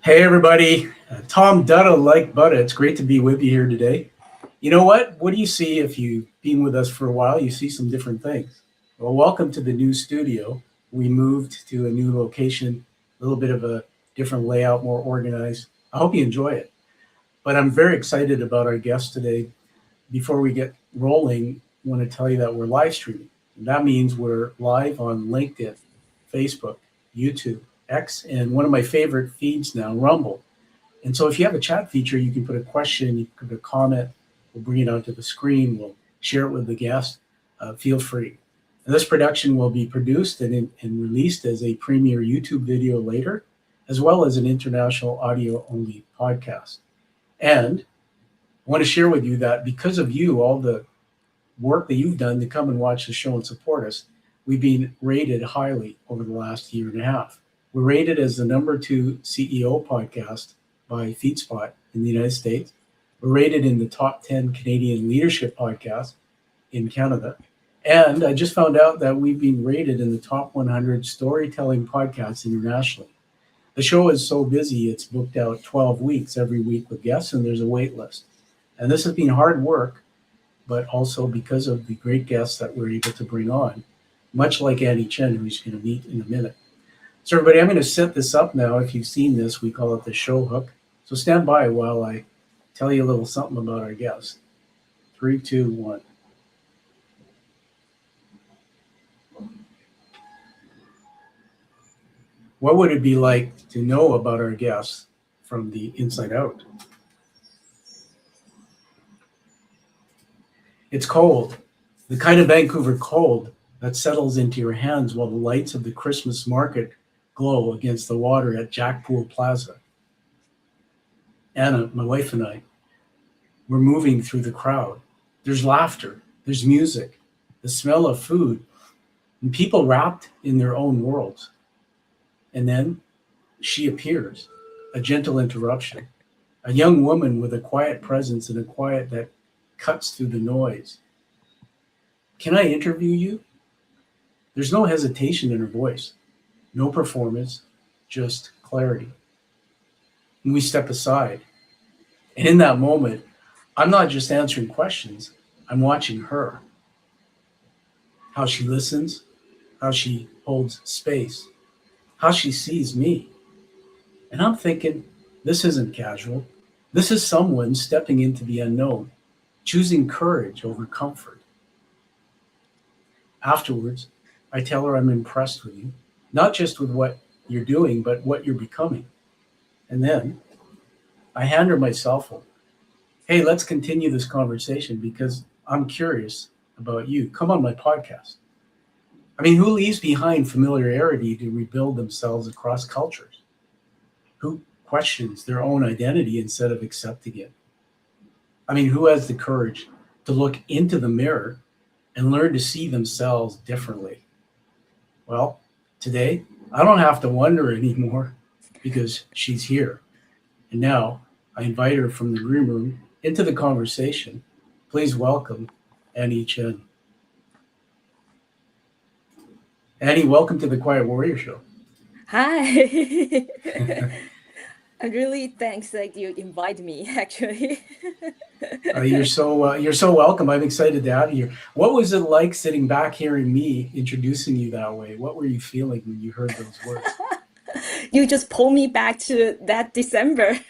Hey everybody, Tom Dutta like Butter. It's great to be with you here today. You know what? What do you see if you've been with us for a while? You see some different things. Well, welcome to the new studio. We moved to a new location, a little bit of a different layout, more organized. I hope you enjoy it. But I'm very excited about our guest today. Before we get rolling, I want to tell you that we're live streaming. And that means we're live on LinkedIn, Facebook, YouTube, X, and one of my favorite feeds now, Rumble. And so if you have a chat feature, you can put a question, you can put a comment, we'll bring it onto the screen, we'll share it with the guest. Feel free. And this production will be produced and released as a premiere YouTube video later, as well as an international audio only podcast. And I want to share with you that because of you, all the work that you've done to come and watch the show and support us, we've been rated highly over the last year and a half. We're rated as the #2 CEO podcast by FeedSpot in the United States. We're rated in the top 10 Canadian leadership podcasts in Canada. And I just found out that we've been rated in the top 100 storytelling podcasts internationally. The show is so busy, it's booked out 12 weeks every week with guests, and there's a wait list. And this has been hard work, but also because of the great guests that we're able to bring on, much like Anny Chen, who he's going to meet in a minute. So everybody, I'm going to set this up now. If you've seen this, we call it the show hook. So stand by while I tell you a little something about our guest. 3, 2, 1. What would it be like to know about our guests from the inside out? It's cold, the kind of Vancouver cold that settles into your hands while the lights of the Christmas market glow against the water at Jack Poole Plaza. Anna, my wife, and I, we're moving through the crowd. There's laughter, there's music, the smell of food, and people wrapped in their own worlds. And then she appears, a gentle interruption, a young woman with a quiet presence and a quiet that cuts through the noise. Can I interview you? There's no hesitation in her voice, no performance, just clarity. And we step aside. And in that moment, I'm not just answering questions, I'm watching her. How she listens, how she holds space, how she sees me. And I'm thinking, this isn't casual. This is someone stepping into the unknown, choosing courage over comfort. Afterwards, I tell her I'm impressed with you, not just with what you're doing, but what you're becoming. And then I hand her my cell phone. Hey, let's continue this conversation because I'm curious about you. Come on my podcast. I mean, who leaves behind familiarity to rebuild themselves across cultures? Who questions their own identity instead of accepting it? I mean, who has the courage to look into the mirror and learn to see themselves differently? Well, today, I don't have to wonder anymore because she's here. And now I invite her from the green room into the conversation. Please welcome Anny Chen. Anny, welcome to the Quiet Warrior Show. Hi. I'm really thanks that you invite me, actually. You're so welcome. I'm excited to have you here. What was it like sitting back hearing me introducing you that way? What were you feeling when you heard those words? You just pull me back to that December.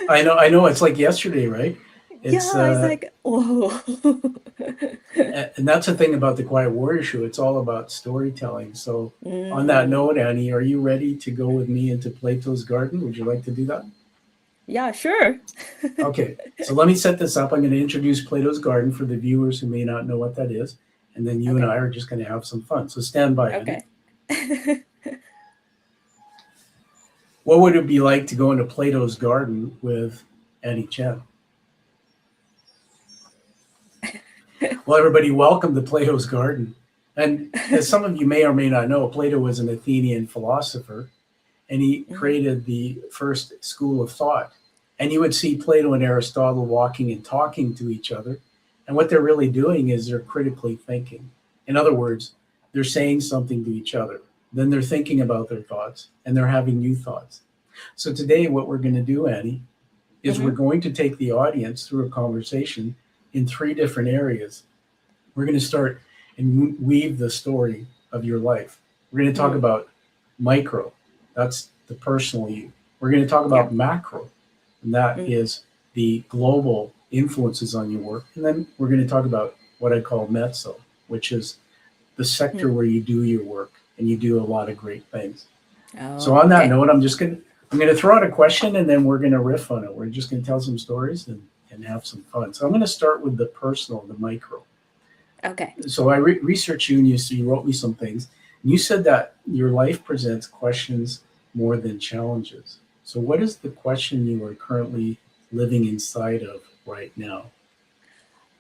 I know. It's like yesterday, right? It's like, oh. And that's the thing about the Quiet Warrior Show. It's all about storytelling. So on that note, Anny, are you ready to go with me into Plato's Garden? Would you like to do that? Yeah, sure. Okay, so let me set this up. I'm going to introduce Plato's Garden for the viewers who may not know what that is. And then you and I are just going to have some fun. So stand by, Anny. Okay. What would it be like to go into Plato's Garden with Anny Chen? Well, everybody, welcome to Plato's Garden. And as some of you may or may not know, Plato was an Athenian philosopher, and he created the first school of thought. And you would see Plato and Aristotle walking and talking to each other. And what they're really doing is they're critically thinking. In other words, they're saying something to each other. Then they're thinking about their thoughts, and they're having new thoughts. So today, what we're going to do, Annie, is we're Mm-hmm. going to take the audience through a conversation in three different areas. We're going to start and weave the story of your life. We're going to talk Mm. about micro, that's the personal you. We're going to talk Yeah. about macro, and that Mm. is the global influences on your work. And then we're going to talk about what I call mezzo, which is the sector Mm. where you do your work and you do a lot of great things. So Oh, on that okay. note, I'm gonna throw out a question and then we're gonna riff on it. We're just gonna tell some stories and have some fun. So I'm gonna start with the personal, the micro. Okay. So I researched you and you wrote me some things. And you said that your life presents questions more than challenges. So what is the question you are currently living inside of right now?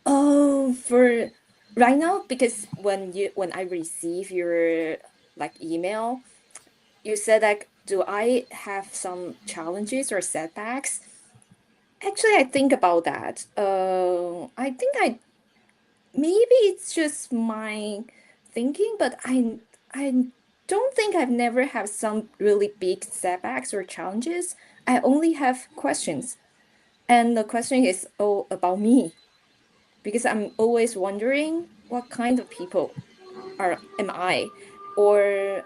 Oh, for right now, because when I receive your like email, you said like, do I have some challenges or setbacks? Actually, I think about that. I think I maybe it's just my thinking, but I don't think I've never had some really big setbacks or challenges. I only have questions, and the question is all about me because I'm always wondering what kind of people am I, or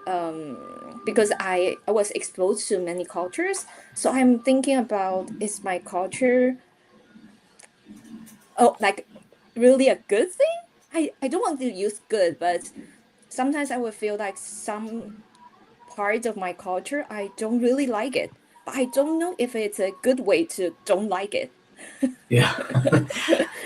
because I was exposed to many cultures, so I'm thinking about is my culture like really a good thing? I don't want to use good, but sometimes I would feel like some part of my culture I don't really like it, but I don't know if it's a good way to don't like it. Yeah.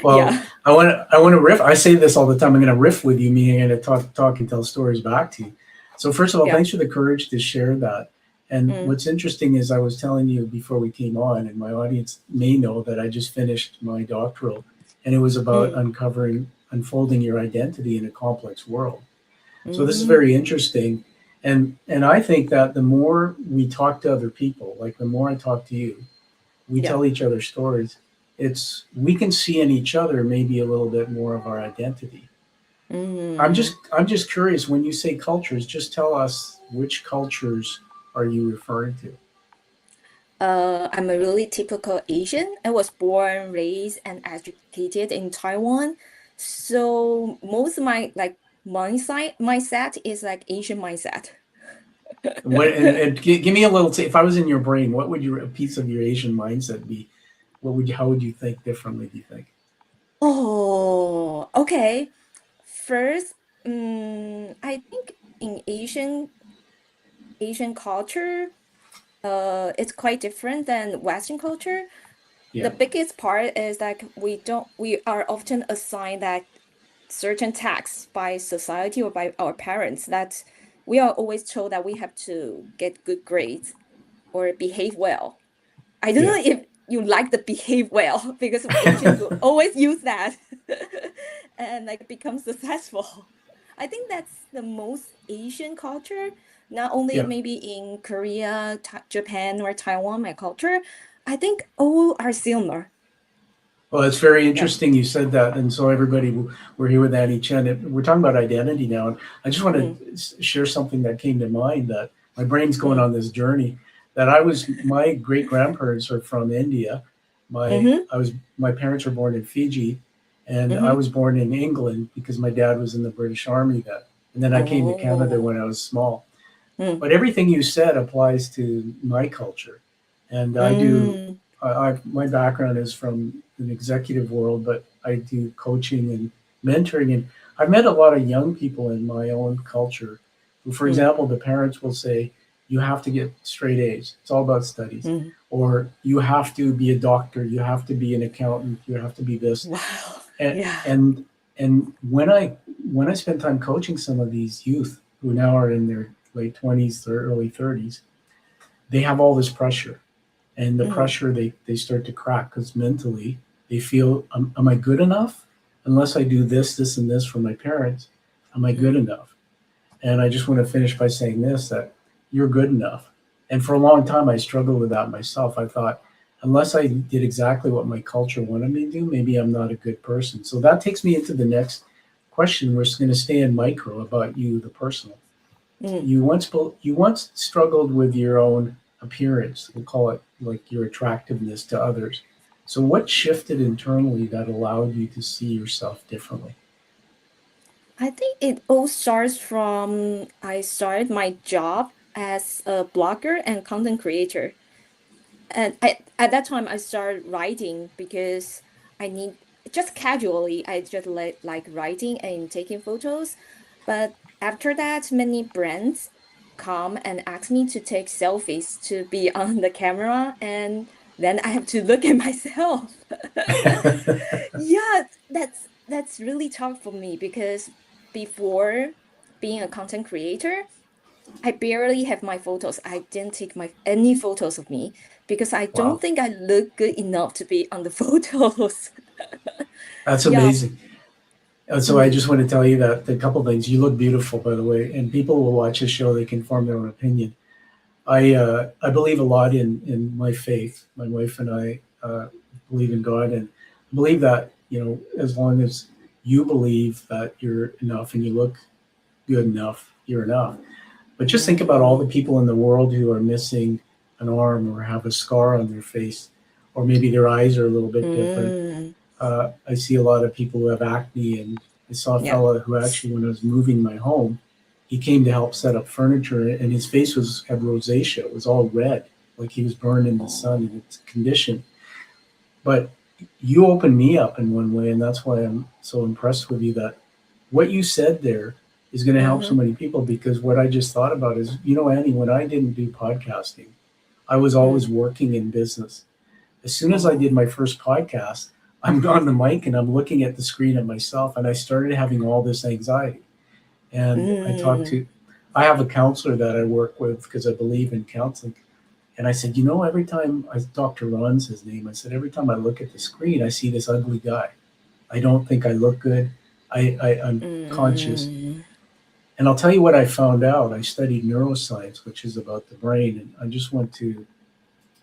Well, Yeah. I want to riff. I say this all the time. I'm going to riff with you, meaning I'm going to talk and tell stories back to you. So first of all, Yeah. thanks for the courage to share that. And Mm, what's interesting is I was telling you before we came on, and my audience may know that I just finished my doctoral, and it was about mm, unfolding your identity in a complex world. So this is mm, very interesting, and I think that the more we talk to other people, like the more I talk to you, we yeah. tell each other stories. It's we can see in each other maybe a little bit more of our identity. Mm. I'm just curious when you say cultures, just tell us which cultures are you referring to? I'm a really typical Asian. I was born, raised, and educated in Taiwan. So most of my like mindset is like Asian mindset. What and give me a little. If I was in your brain, what would your a piece of your Asian mindset be? What would you? How would you think differently? Do you think? Oh, okay. First, I think in Asian culture, it's quite different than Western culture. The Yeah, biggest part is that we are often assigned that certain tasks by society or by our parents that we are always told that we have to get good grades or behave well. I don't yeah. know if you like the behave well because Asians will always use that and like become successful. I think that's the most Asian culture, not only Yeah. maybe in Korea, Japan, or Taiwan, my culture. I think all are similar. Well, it's very Yeah. interesting you said that. And so, everybody, we're here with Anny Chen. We're talking about identity now. And I just want Mm, to share something that came to mind that my brain's going mm, on this journey. My great grandparents are from India. mm-hmm, My parents were born in Fiji, and I mm-hmm. was born in England because my dad was in the British Army then. And then I came to Canada Oh. when I was small. Mm, But everything you said applies to my culture, and I do. mm, My background is from an executive world, but I do coaching and mentoring, and I've met a lot of young people in my own culture who, for mm, example, the parents will say, "You have to get straight A's. It's all about studies," mm. or "You have to be a doctor. You have to be an accountant. You have to be this." Wow. And Yeah. and and when I spend time coaching some of these youth who now are in their late 20s or early 30s, they have all this pressure, and the Mm, pressure they start to crack because mentally they feel, am I good enough? Unless I do this and this for my parents, am I good mm, enough? And I just want to finish by saying this, that you're good enough. And for a long time, I struggled with that myself. I thought, unless I did exactly what my culture wanted me to do, maybe I'm not a good person. So that takes me into the next question. We're going to stay in micro about you, the personal. mm, You once struggled with your own. appearance. We'll call it like your attractiveness to others. So, what shifted internally that allowed you to see yourself differently? I think it all starts from I started my job as a blogger and content creator. And at that time, I started writing because I need just casually, I just like writing and taking photos. But after that, many brands come and ask me to take selfies to be on the camera. And then I have to look at myself. Yeah, that's really tough for me because before being a content creator, I barely have my photos. I didn't take my any photos of me because I don't Wow, think I look good enough to be on the photos. that's Yeah. amazing. So I Mm, just want to tell you that a couple things. You look beautiful, by the way, and people will watch this show. They can form their own opinion. I believe a lot in my faith. My wife and I believe in God, and believe that as long as you believe that you're enough and you look good enough, you're enough. But just think about all the mm, people in the world who are missing an arm or have a scar on their face, or maybe their eyes are a little bit different. mm. I see a lot of people who have acne, and I saw a Yeah. fellow who actually, when I was moving my home, he came to help set up furniture, and his face had rosacea. It was all red, like he was burned in the sun, and it's conditioned. But you opened me up in one way, and that's why I'm so impressed with you. That what you said there is going to help so Mm-hmm. many people, because what I just thought about is, Annie, when I didn't do podcasting, I was always Mm. working in business. As soon as I Oh. did my first podcast, I'm on the mic and I'm looking at the screen at myself, and I started having all this anxiety. And Mm. I have a counselor that I work with because I believe in counseling. And I said, every time Dr. Ron's his name, I said, every time I look at the screen, I see this ugly guy. I don't think I look good. I'm conscious. Mm. And I'll tell you what I found out. I studied neuroscience, which is about the brain. And I just want to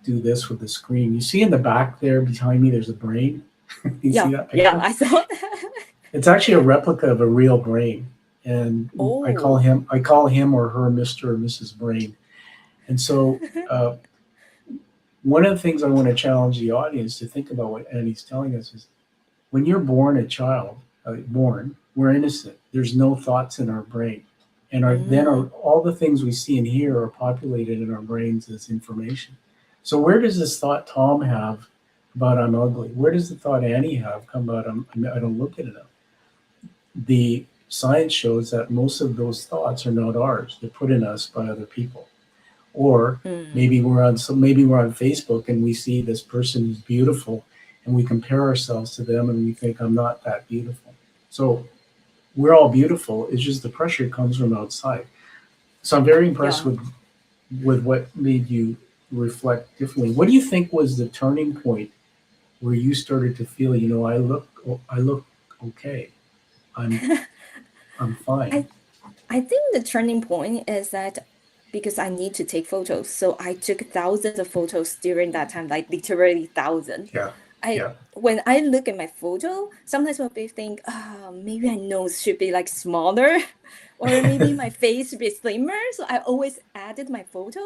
do this with the screen. You see in the back there behind me, there's a brain. You see Yeah. that Yeah. picture? I saw that. It's actually a replica of a real brain. And Oh. I call him or her Mr. or Mrs. Brain. And so one of the things I want to challenge the audience to think about, what Annie's telling us, is when you're born a child, we're innocent. There's no thoughts in our brain. And Mm. all the things we see and hear are populated in our brains as information. So where does this thought Tom have about I'm ugly? Where does the thought Annie have come about I don't look good enough? The science shows that most of those thoughts are not ours. They're put in us by other people. Or Mm. maybe we're on Facebook and we see this person who's beautiful, and we compare ourselves to them and we think I'm not that beautiful. So we're all beautiful. It's just the pressure comes from outside. So I'm very impressed Yeah. with what made you reflect differently. What do you think was the turning point where you started to feel, I look okay. I'm I'm fine. I I think the turning point is that because I need to take photos. So I took thousands of photos during that time, like literally thousands. Yeah. I Yeah. when I look at my photo, sometimes I'll be think, maybe my nose should be like smaller, or maybe my face should be slimmer. So I always added my photo.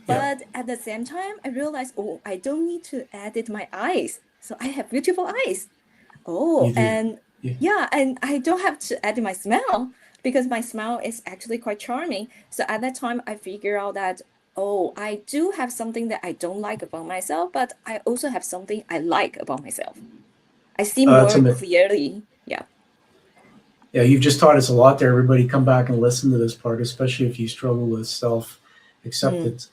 Yeah. But at the same time, I realized, oh, I don't need to edit my eyes. So I have beautiful eyes. Oh, You do. and Yeah. yeah, and I don't have to edit my smile because my smile is actually quite charming. So at that time, I figure out that, oh, I do have something that I don't like about myself, but I also have something I like about myself. I see It's more a clearly. Yeah. Yeah, you've just taught us a lot there. Everybody, come back and listen to this part, especially if you struggle with self Mm. acceptance.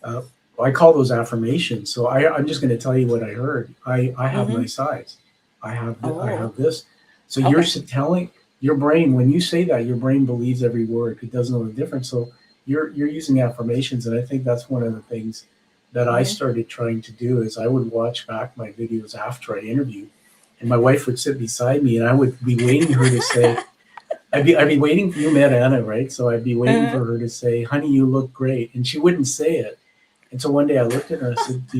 Uh, I call those affirmations. So I'm just going to tell you what I heard. I have Mm-hmm. nice eyes. I Oh, have this. So you're okay. telling your brain, when you say that, your brain believes every word. It doesn't know the difference. So you're using affirmations, and I think that's one of the things that I Mm-hmm. started trying to do. Is I would watch back my videos after I interviewed, and my wife would sit beside me, and I would be waiting her to say, I'd be waiting. You met Anna, right? So I'd be waiting Uh-huh. for her to say, "Honey, you look great," and she wouldn't say it. And so one day I looked at her and I said, Do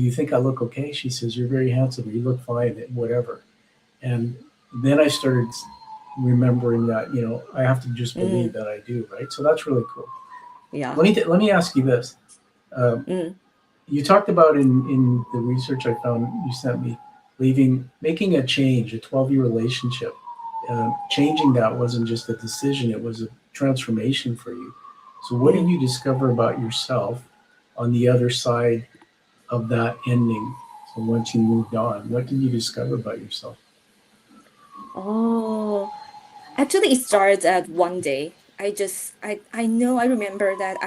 you think I look okay?" She says, "You're very handsome. You look fine, whatever." And then I started remembering that I have to just believe Mm. that I do, right? So that's really cool. Yeah. Let me ask you this: Um, Mm. you talked about in the research I found you sent me, making a change, a 12-year relationship. Changing that wasn't just a decision, it was a transformation for you. So, what did Mm. you discover about yourself on the other side of that ending? So, once you moved on, what did you discover about yourself? Oh, actually, it started at one day. I know, I remember that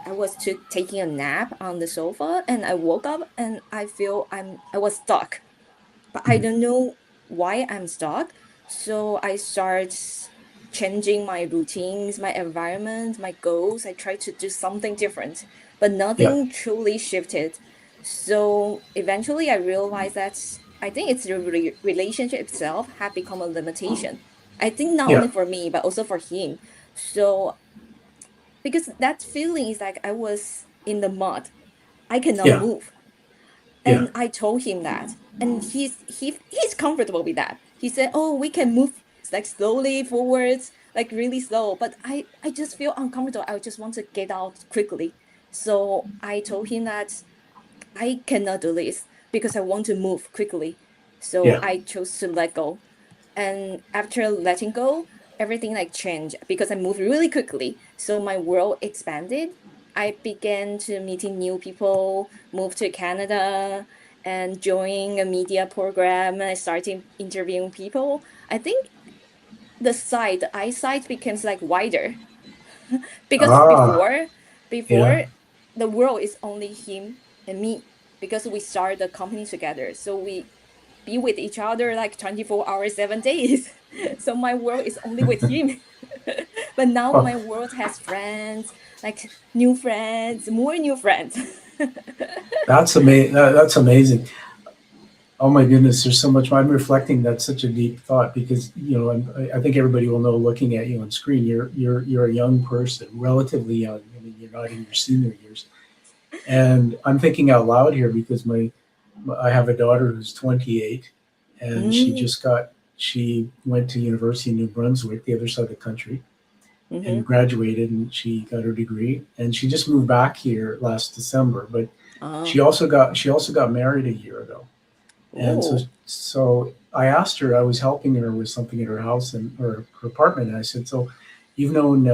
I was taking a nap on the sofa and I woke up and I feel I was stuck, but I Mhm. don't know why I'm stuck. So I start changing my routines, my environment, my goals. I try to do something different, but Yeah, nothing truly shifted. So eventually I realized that I think it's the relationship itself had become a limitation. I think not yeah, only for me, but also for him. So because that feeling is like I was in the mud. I cannot yeah, move. yeah. And I told him that, and he's comfortable with that. He said, "Oh, we can move like slowly forwards, like really slow." But I just feel uncomfortable. I just want to get out quickly. So I told him that I cannot do this because I want to move quickly. So Yeah. I chose to let go. And after letting go, everything like changed because I moved really quickly. So my world expanded. I began to meeting new people, moved to Canada, and joining a media program. And I started interviewing people. I think the eyesight becomes like wider because Ah, yeah. before the world is only him and me because we started the company together. So we be with each other like 24 hours, 7 days. So my world is only with him. But now Oh, my world has friends, like new friends, more new friends. that's amazing. That's amazing. Oh my goodness, there's so much. I'm reflecting. That's such a deep thought because I think everybody will know looking at you on screen. You're a young person, relatively young. I mean, you're not in your senior years. And I'm thinking out loud here because I have a daughter who's 28, and Mm, she went to university in New Brunswick, the other side of the country, and mm-hmm. graduated, and she got her degree, and she just moved back here last December. But Oh, she also got married a year ago. And oh, so I asked her, I was helping her with something at her house and or her apartment. And I said, so you've known,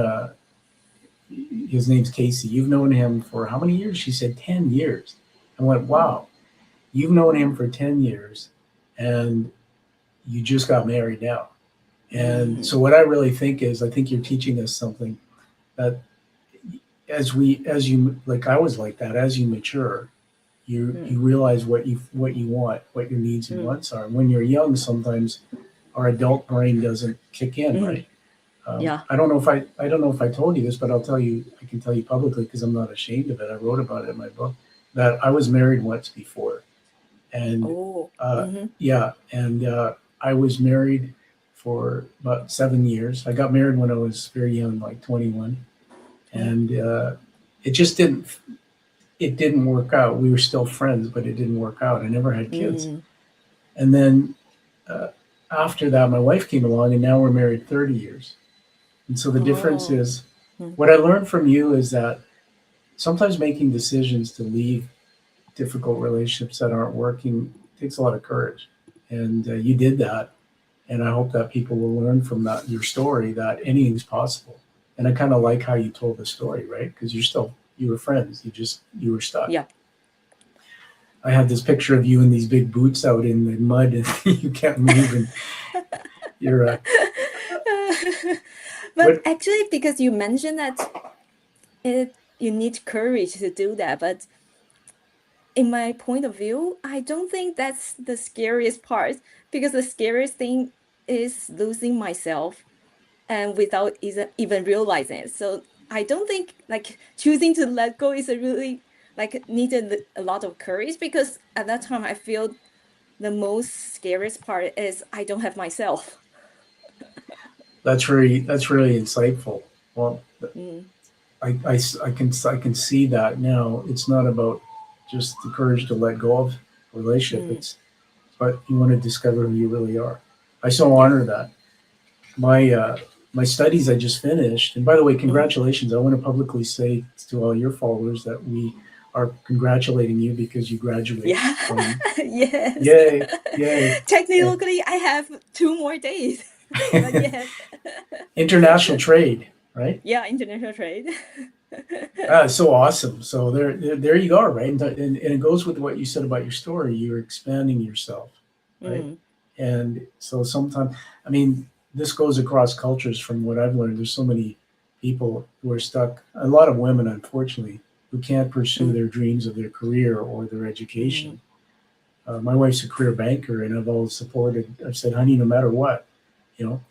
his name's Casey. You've known him for how many years? She said, 10 years. I went, wow, you've known him for 10 years and you just got married now. And mm, so what I really think is, I think you're teaching us something that as you, like I was like that, as you mature, mm, you realize what you want, what your needs and mm, wants are. When you're young, sometimes our adult brain doesn't kick in, mm. right? Yeah. I don't know if I told you this, but I'll tell you. I can tell you publicly because I'm not ashamed of it. I wrote about it in my book that I was married once before, and Oh, uh, mm-hmm. yeah, and I was married for about 7 years. I got married when I was very young, like 21, Mm, and it just didn't work out. We were still friends, but it didn't work out. I never had kids, mm. and then uh, after that, my wife came along, and now we're married 30 years. And so the difference Oh, is mm, what I learned from you is that sometimes making decisions to leave difficult relationships that aren't working takes a lot of courage. And you did that. And I hope that people will learn from that, your story, that anything's possible. And I kind of like how you told the story, right? Because you were friends. You were stuck. yeah. I have this picture of you in these big boots out in the mud and you can't move and you're But what actually, because you mentioned that you need courage to do that, but in my point of view, I don't think that's the scariest part because the scariest thing is losing myself and without even realizing it. So I don't think like choosing to let go is a really like needed a lot of courage because at that time I feel the most scariest part is I don't have myself. that's really insightful. Well, Mm, I can see that now. It's not about just the courage to let go of a relationship. mm, It's but you want to discover who you really are. I so yeah. honor that. My my studies I just finished, and by the way, Mm, congratulations! I want to publicly say to all your followers that are congratulating you because you graduated Yeah. from. Yes. Yay, yay. Technically, I have 2 more days, but yes. International trade, right? Yeah, international trade. So awesome. So there you go, right? And it goes with what you said about your story. You're expanding yourself, right? Mm, And so sometimes, I mean, this goes across cultures from what I've learned. There's so many people who are stuck, a lot of women, unfortunately, who can't pursue mm, their dreams of their career or their mm, education. My wife's a career banker, and I've always supported, I've said, honey, no matter what,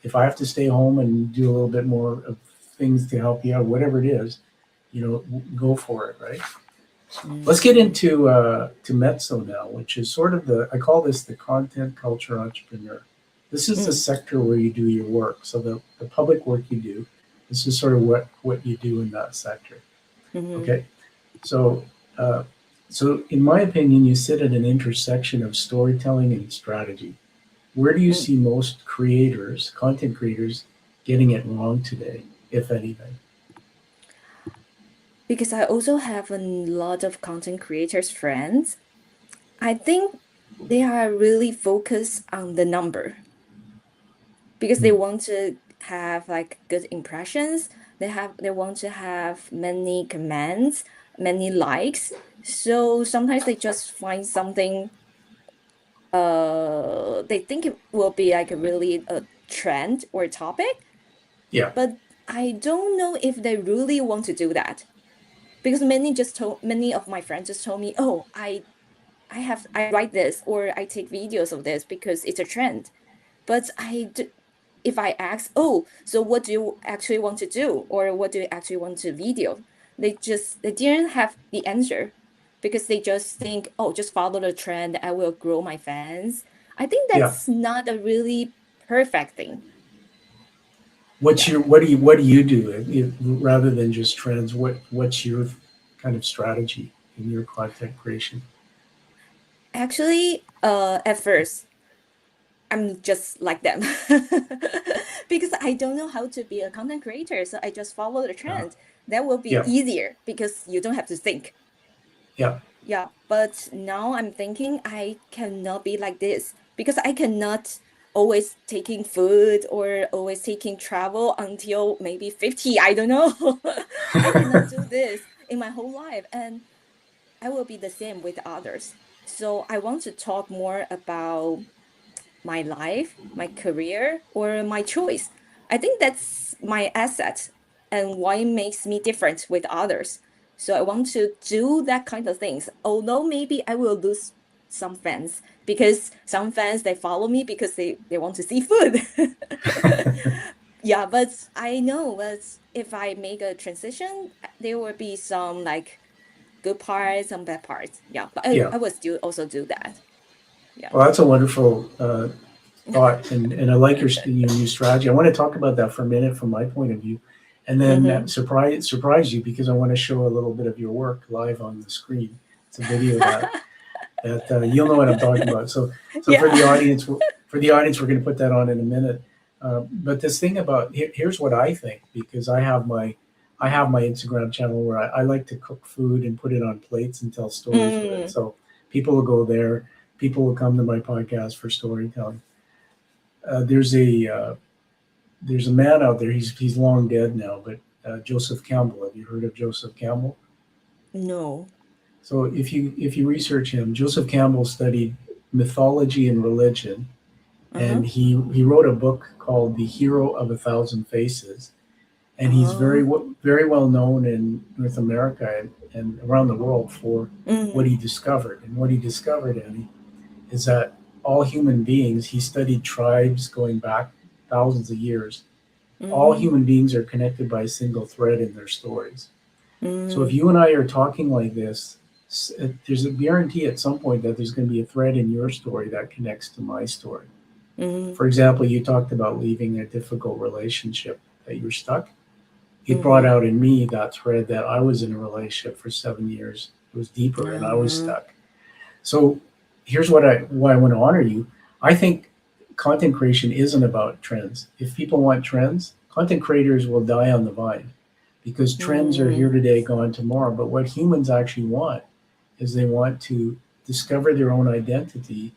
if I have to stay home and do a little bit more of things to help you out, whatever it is, go for it, right? Let's get mm, into to Mezzo now, which is sort of I call this the content culture entrepreneur. This is the mm, sector where you do your work. So the public work you do, this is sort of what you do in that sector. mm, Okay, so uh, so in my opinion, you sit at an intersection of storytelling and strategy. Where do you mm. see most creators, content creators, getting it wrong today, if anything? Because I also have a lot of content creators friends. I think they are really focused on the number because they Hmm. want to have like good impressions. They want to have many comments, many likes. So sometimes they just find something they think it will be like a really a trend or a topic, Yeah, but I don't know if they really want to do that because many of my friends just told me, "Oh, I write this or I take videos of this because it's a trend." But if I ask, "Oh, so what do you actually want to do or what do you actually want to video?" They didn't have the answer because they just think, "Oh, just follow the trend, I will grow my fans." I think yeah. that's not a really perfect thing. What's Yeah. your what do you do rather than just trends? What's your kind of strategy in your content creation? Actually, at first I'm just like them because I don't know how to be a content creator. So I just follow the Uh, trend. That will be yeah, easier because you don't have to think. yeah, Yeah. But now I'm thinking I cannot be like this because I cannot always taking food or always taking travel until maybe 50. I don't know. I cannot do this in my whole life. And I will be the same with others. So I want to talk more about my life, my career, or my choice. I think that's my asset and why it makes me different with others. So I want to do that kind of things. Although maybe I will lose some fans because some fans they follow me because they want to see food. Yeah, but I know that if I make a transition, there will be some like good parts, some bad parts. Yeah, but yeah. I will still also do that. Yeah. Well, that's a wonderful thought, and I like your new strategy. I want to talk about that for a minute from my point of view, and then Mm-hmm. surprise you because I want to show a little bit of your work live on the screen. It's a video that you'll know what I'm talking about. So for the Yeah. audience, we're going to put that on in a minute. But this thing about here's what I think because I have my Instagram channel where I like to cook food and put it on plates and tell stories with it. Mm, So people will go there. People will come to my podcast for storytelling. Uh, there's a uh, there's a man out there. He's long dead now, but Joseph Campbell. Have you heard of Joseph Campbell? no. So if you research him, Joseph Campbell studied mythology and religion, Uh-huh. and he wrote a book called The Hero of a Thousand Faces, and he's Uh, very well known in North America and around the world for what mm, he discovered. And what he discovered, Annie, is that all human beings. He studied tribes going back thousands of years. All mm-hmm, human beings are connected by a single thread in their stories. So if mm, you and I are talking like this, there's a guarantee at some point that there's going to be a thread in your story that connects to my story. mm, For example, you talked about leaving a difficult relationship that you're stuck. It brought mm-hmm, out in me that thread that I was in a relationship for 7 years. It was deeper and I was uh, stuck. So here's why I want to honor you. I think content creation isn't about trends. If people want trends, content creators will die on the vine because trends are here mm, today, gone tomorrow. But what humans actually want is they want to discover their own identity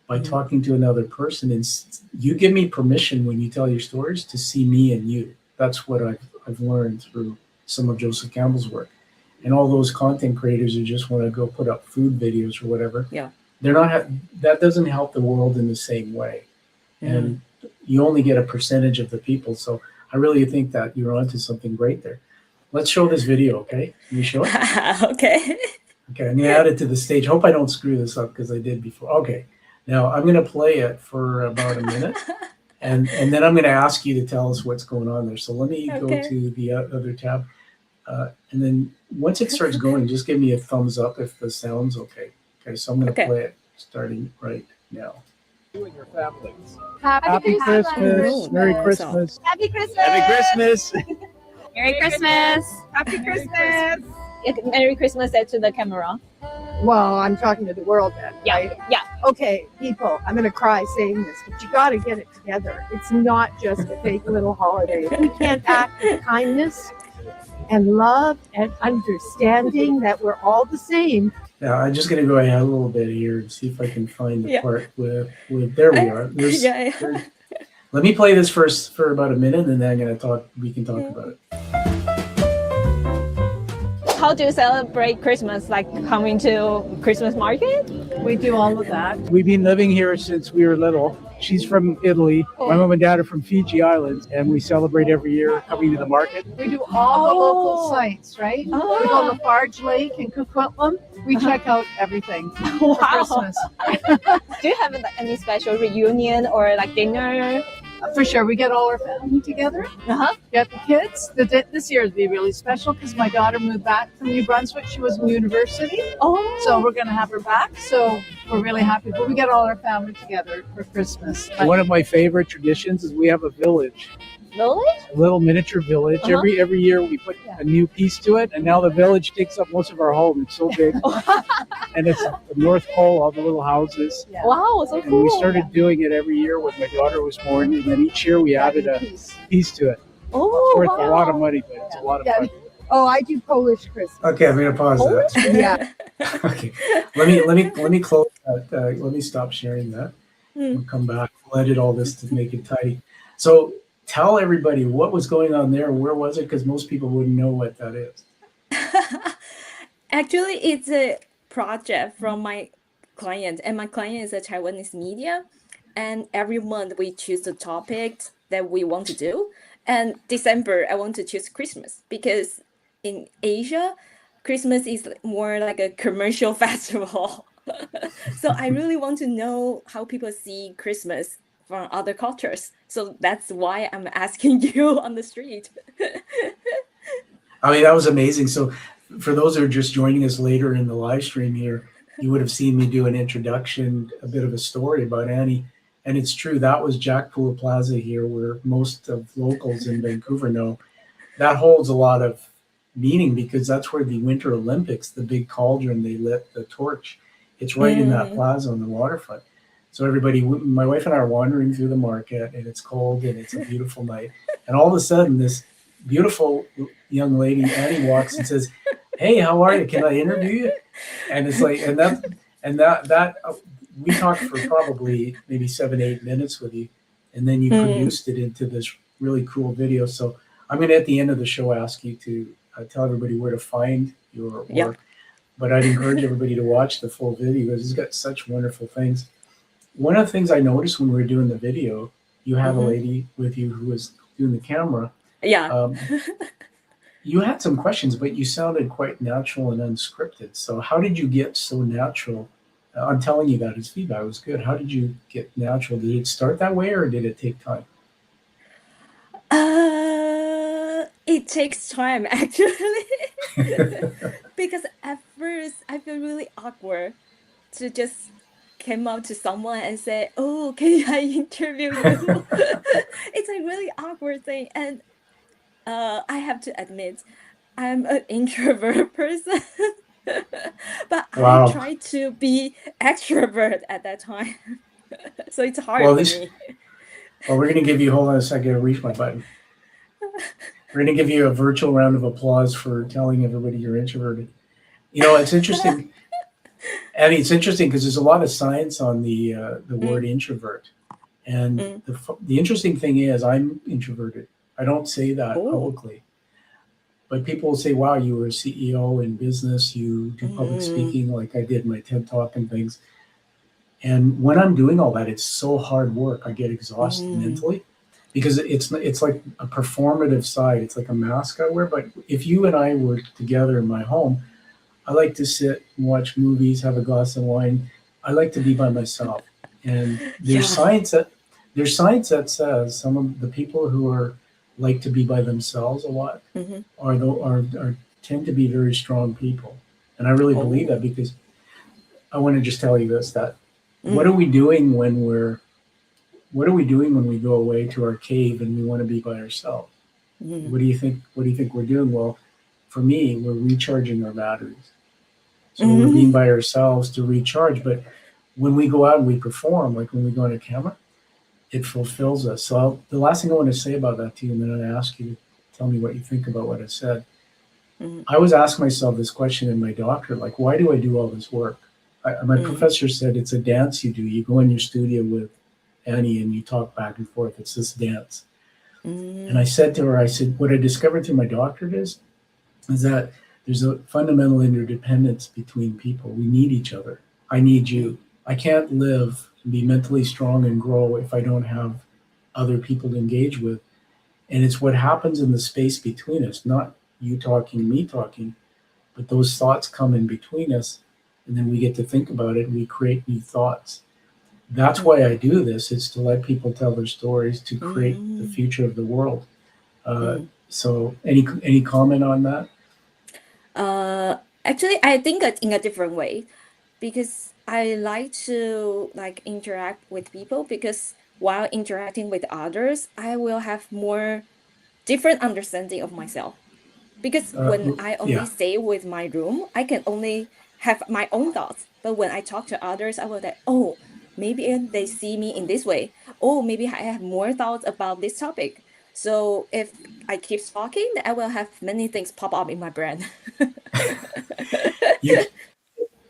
by talking to another person. And you give me permission when you tell your stories to see me and you. That's what I've learned through some of Joseph Campbell's work. And all those content creators who just want to go put up food videos or whatever, Yeah. they're not. That doesn't help the world in the same way. And you only get a percentage of the people. So I really think that you're onto something great there. Let's show this video, okay? Can you show it? Okay. Okay, I'm gonna add it to the stage. Hope I don't screw this up because I did before. Okay, now I'm gonna play it for about a minute, and then I'm gonna ask you to tell us what's going on there. So let me go to the other tab, and then once it starts going, just give me a thumbs up if the sound's okay. Okay, so I'm gonna play it starting right now. You and your families. Happy Christmas. Merry Christmas. Happy Christmas. Happy Christmas. Merry Christmas. Happy Christmas. Merry Christmas to the camera. Well, I'm talking to the world then. Yeah. Right? Yeah. Okay, people, I'm going to cry saying this, but you got to get it together. It's not just a fake little holiday. We can't act with kindness and love and understanding that we're all the same. Now I'm just gonna go ahead a little bit here and see if I can find the part with there we are. There's, let me play this first for about a minute, and then I'm gonna talk. We can talk about it. How do you celebrate Christmas? Like coming to Christmas market? We do all of that. We've been living here since we were little. She's from Italy. My mom and dad are from Fiji Islands, and we celebrate every year coming to the market. We do all the local sites, right? We go to Barge Lake and Coquitlam. We check out everything for Christmas. Do you have any special reunion or like dinner? For sure, we get all our family together. Get the kids. This year will be really special because my daughter moved back from New Brunswick. She was in university. So we're going to have her back. So we're really happy. But we get all our family together for Christmas. One of my favorite traditions is we have a village. Village? A little miniature village. Every year we put a new piece to it, and now the village takes up most of our home. It's so big. And it's the North Pole, all the little houses. Wow, so And cool. we started doing it every year when my daughter was born, and then each year we added a piece to it. Oh, It's worth a lot of money, but it's a lot of fun. Oh, I do Polish Christmas. Okay, I'm gonna pause that. Yeah. Okay, let me close that. Let me stop sharing that. We'll come back. We'll edit all this to make it tidy. So tell everybody what was going on there. Where was it? Because most people wouldn't know what that is. Actually, it's a project from my client, and my client is a Taiwanese media. And every month we choose the topic that we want to do. And December, I want to choose Christmas because in Asia, Christmas is more like a commercial festival. So I really want to know how people see Christmas from other cultures. So that's why I'm asking you on the street. I mean, that was amazing. So for those who are just joining us later in the live stream here, you would have seen me do an introduction, a bit of a story about Annie. And it's true, that was Jack Poole Plaza here, where most of locals in Vancouver know. That holds a lot of meaning because that's where the Winter Olympics, the big cauldron, they lit the torch. It's right in that plaza on the waterfront. So everybody, my wife and I are wandering through the market, and it's cold and it's a beautiful night. And all of a sudden, this beautiful young lady, Annie, walks and says, "Hey, how are you? Can I interview you?" And it's like, and that we talked for probably maybe 7-8 minutes with you, and then you produced it into this really cool video. So I'm going to, at the end of the show, ask you to tell everybody where to find your work. But I'd encourage everybody to watch the full video because it's got such wonderful things. One of the things I noticed when we were doing the video, you had a lady with you who was doing the camera. Yeah. You had some questions, but you sounded quite natural and unscripted. So how did you get so natural? I'm telling you that his feedback was good. How did you get natural? Did it start that way or did it take time? It takes time, actually. Because at first I feel really awkward to just come up to someone and say, "Oh, can I interview you?" It's a really awkward thing. And I have to admit, I'm an introvert person. But I try to be extrovert at that time. So it's hard for me. Well, we're going to give you, hold on a second, I reach my button. We're going to give you a virtual round of applause for telling everybody you're introverted. You know, it's interesting. I mean, it's interesting because there's a lot of science on the word introvert, and Mm. the interesting thing is I'm introverted. I don't say that Oh. publicly, but people will say, "Wow, you were a CEO in business. You do public speaking like I did my TED Talk and things." And when I'm doing all that, it's so hard work. I get exhausted mentally because it's like a performative side. It's like a mask I wear. But if you and I were together in my home, I like to sit and watch movies, have a glass of wine. I like to be by myself. And there's Yeah. science that says some of the people who are like to be by themselves a lot Mm-hmm. are tend to be very strong people. And I really believe that because I want to just tell you this, that what are we doing when we go away to our cave and we want to be by ourselves? What do you think we're doing? Well, for me, we're recharging our batteries. So we're being by ourselves to recharge. But when we go out and we perform, like when we go on a camera, it fulfills us. So the last thing I want to say about that to you, and then I ask you to tell me what you think about what I said. I was asking myself this question in my doctorate, like, why do I do all this work? My professor said it's a dance you do. You go in your studio with Annie and you talk back and forth. It's this dance. And I said to her, I said, what I discovered through my doctorate is that there's a fundamental interdependence between people. We need each other. I need you. I can't live and be mentally strong and grow if I don't have other people to engage with. And it's what happens in the space between us, not you talking, me talking, but those thoughts come in between us. And then we get to think about it and we create new thoughts. That's why I do this. It's to let people tell their stories, to create the future of the world. So any comment on that? Actually, I think it's in a different way because I like to interact with people because while interacting with others, I will have more different understanding of myself. Because when I only stay with my room, I can only have my own thoughts. But when I talk to others, I will say, oh, maybe they see me in this way. Oh, maybe I have more thoughts about this topic. So if I keep talking, I will have many things pop up in my brain.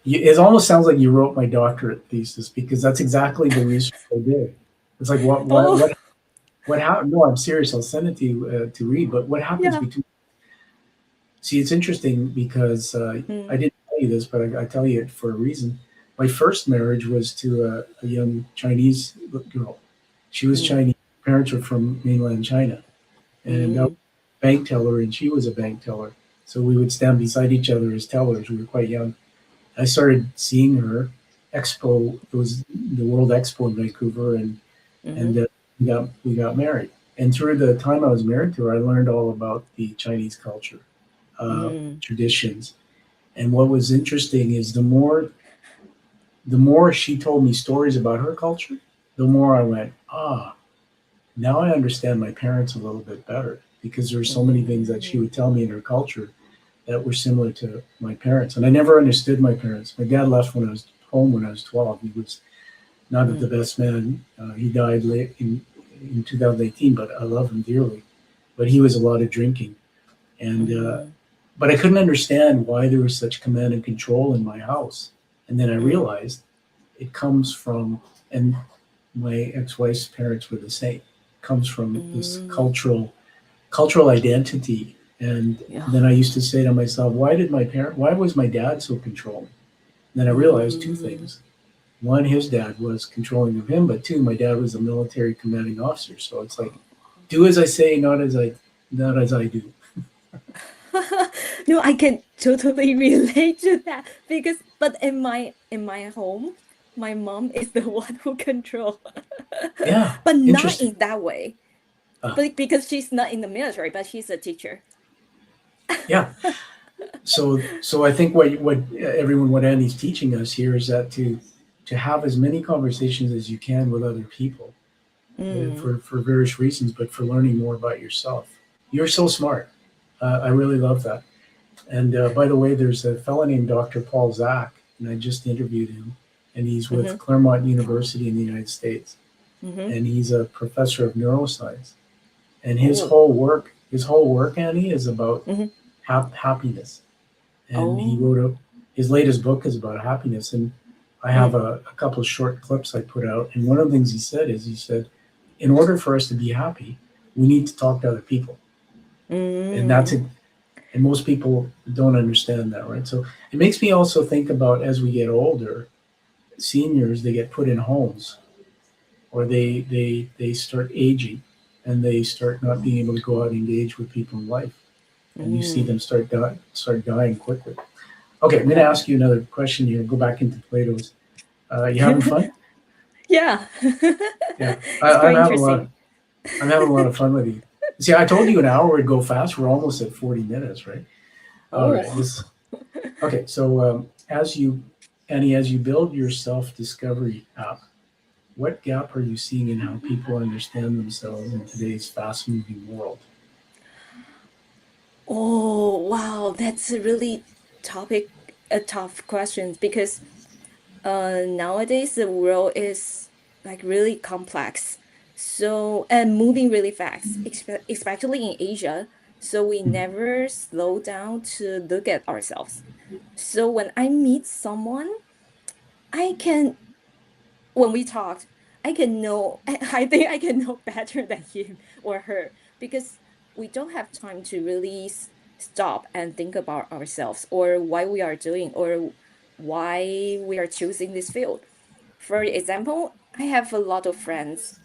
It almost sounds like you wrote my doctorate thesis because that's exactly the research I did. It's like what happened? No, I'm serious. I'll send it to you to read. But what happens between? See, it's interesting because I didn't tell you this, but I tell you it for a reason. My first marriage was to a young Chinese girl. She was Chinese. Parents were from mainland China, and I was a bank teller, and she was a bank teller. So we would stand beside each other as tellers. We were quite young. I started seeing her. Expo. It was the World Expo in Vancouver, and we got married. And through the time I was married to her, I learned all about the Chinese culture. Traditions. And what was interesting is the more she told me stories about her culture, the more I went, now I understand my parents a little bit better because there were so many things that she would tell me in her culture that were similar to my parents. And I never understood my parents. My dad left when I was home when I was 12. He was not the best man. He died late in 2018, but I love him dearly. But he was a lot of drinking. And but I couldn't understand why there was such command and control in my house. And then I realized it comes from, and my ex-wife's parents were the same, comes from this cultural identity. And then I used to say to myself, why was my dad so controlling? And then I realized two things. One, his dad was controlling of him, but two, my dad was a military commanding officer. So it's like, do as I say, not as I do. No, I can totally relate to that but in my home, my mom is the one who controls. Yeah, but not in that way. But because she's not in the military, but she's a teacher. Yeah. So I think what Andy's teaching us here is that to have as many conversations as you can with other people for various reasons, but for learning more about yourself. You're so smart. I really love that. And by the way, there's a fellow named Dr. Paul Zak, and I just interviewed him, and he's with Claremont University in the United States, and he's a professor of neuroscience. And his whole work, Annie, is about happiness. And he wrote his latest book is about happiness, and I have a couple of short clips I put out. And one of the things he said, in order for us to be happy, we need to talk to other people, and that's it. And most people don't understand that, right? So it makes me also think about, as we get older, seniors, they get put in homes, or they start aging, and they start not being able to go out and engage with people in life, and you see them start dying quickly. Okay, I'm going to ask you another question here. Go back into Plato's. You having fun? Yeah. Yeah, It's quite interesting. I'm having a lot of fun with you. See, I told you an hour would go fast. We're almost at 40 minutes, right? All right. Okay, so Annie, as you build your self-discovery app, what gap are you seeing in how people understand themselves in today's fast-moving world? Oh, wow, that's a really a tough question, because nowadays the world is like really complex. So, and moving really fast, especially in Asia. So we never slow down to look at ourselves. So when I meet someone, I can, when we talked, I can know, I think I can know better than him or her, because we don't have time to really stop and think about ourselves, or why we are doing, or why we are choosing this field. For example, I have a lot of friends.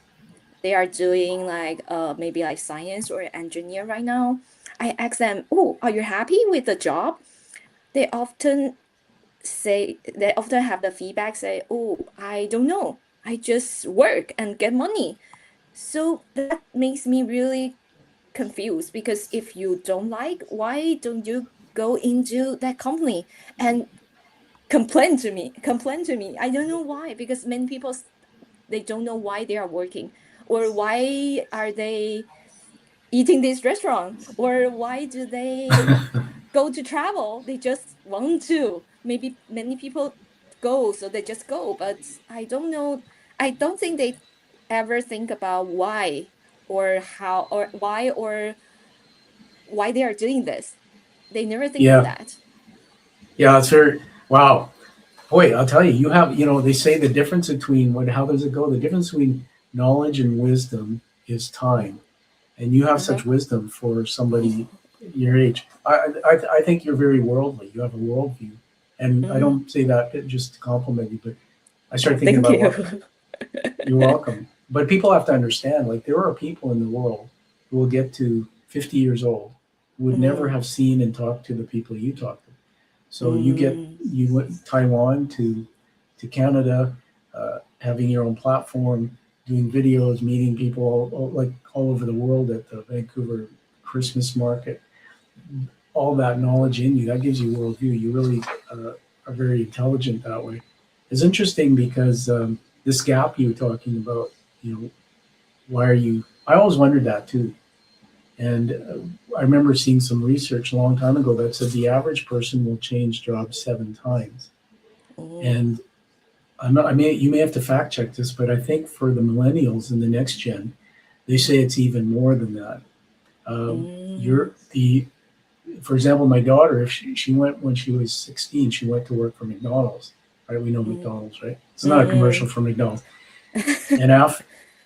They are doing like maybe like science or engineer right now. I ask them, "Oh, are you happy with the job?" They often they often have the feedback say, "Oh, I don't know. I just work and get money." So that makes me really confused, because if you don't like, why don't you go into that company and complain to me? I don't know why, because many people, they don't know why they are working, or why are they eating this restaurant, or why do they go to travel. They just want to. Maybe many people go, so they just go, but I don't know. I don't think they ever think about why, or how, or why they are doing this. They never think of Yeah, that. yeah, it's very wow. Boy, I'll tell you, they say the difference between how does it go? The difference between knowledge and wisdom is time. And you have Uh-huh. such wisdom for somebody your age. I think you're very worldly. You have a worldview. And I Mm-hmm. don't say that just to compliment you, but I Oh, start thinking thank about you. what you're welcome. But people have to understand, like, there are people in the world who will get to 50 years old who would never Mm, have seen and talked to the people you talk to. So mm, you went Taiwan to Canada, having your own platform, doing videos, meeting people all over the world at the Vancouver Christmas Market. All that knowledge in you, that gives you worldview. You really are very intelligent that way. It's interesting because this gap you were talking about, why are you? I always wondered that too. And I remember seeing some research a long time ago that said the average person will change jobs 7 times. mm, And you may have to fact check this, but I think for the millennials and the next gen, they say it's even more than that. mm, You're the, for example, my daughter, if she went when she was 16, she went to work for McDonald's. Right? We know mm, McDonald's, right? It's not a commercial mm, for McDonald's. And after